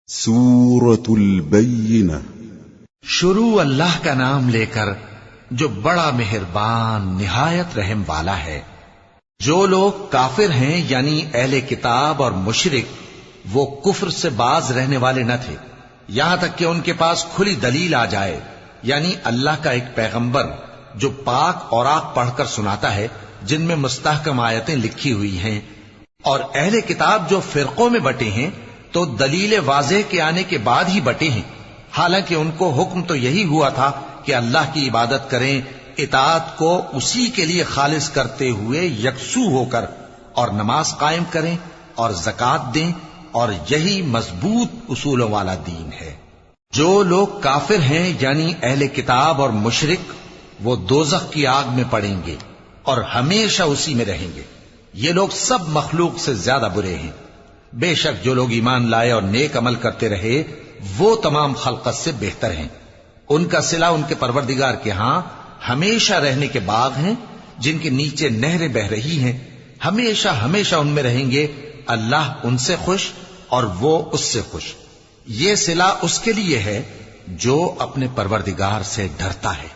سورة البینہ۔ شروع اللہ کا نام لے کر جو بڑا مہربان نہایت رحم والا ہے۔ جو لوگ کافر ہیں یعنی اہل کتاب اور مشرک، وہ کفر سے باز رہنے والے نہ تھے یہاں تک کہ ان کے پاس کھلی دلیل آ جائے، یعنی اللہ کا ایک پیغمبر جو پاک اوراق پڑھ کر سناتا ہے جن میں مستحکم آیتیں لکھی ہوئی ہیں، اور اہل کتاب جو فرقوں میں بٹے ہیں تو دلیل واضح کے آنے کے بعد ہی بٹے ہیں، حالانکہ ان کو حکم تو یہی ہوا تھا کہ اللہ کی عبادت کریں، اطاعت کو اسی کے لیے خالص کرتے ہوئے یکسو ہو کر، اور نماز قائم کریں اور زکوٰۃ دیں، اور یہی مضبوط اصولوں والا دین ہے۔ جو لوگ کافر ہیں یعنی اہل کتاب اور مشرک، وہ دوزخ کی آگ میں پڑیں گے اور ہمیشہ اسی میں رہیں گے۔ یہ لوگ سب مخلوق سے زیادہ برے ہیں۔ بے شک جو لوگ ایمان لائے اور نیک عمل کرتے رہے وہ تمام خلقت سے بہتر ہیں۔ ان کا صلہ ان کے پروردگار کے ہاں ہمیشہ رہنے کے باغ ہیں جن کے نیچے نہریں بہ رہی ہیں، ہمیشہ ہمیشہ ان میں رہیں گے۔ اللہ ان سے خوش اور وہ اس سے خوش۔ یہ صلہ اس کے لیے ہے جو اپنے پروردگار سے ڈرتا ہے۔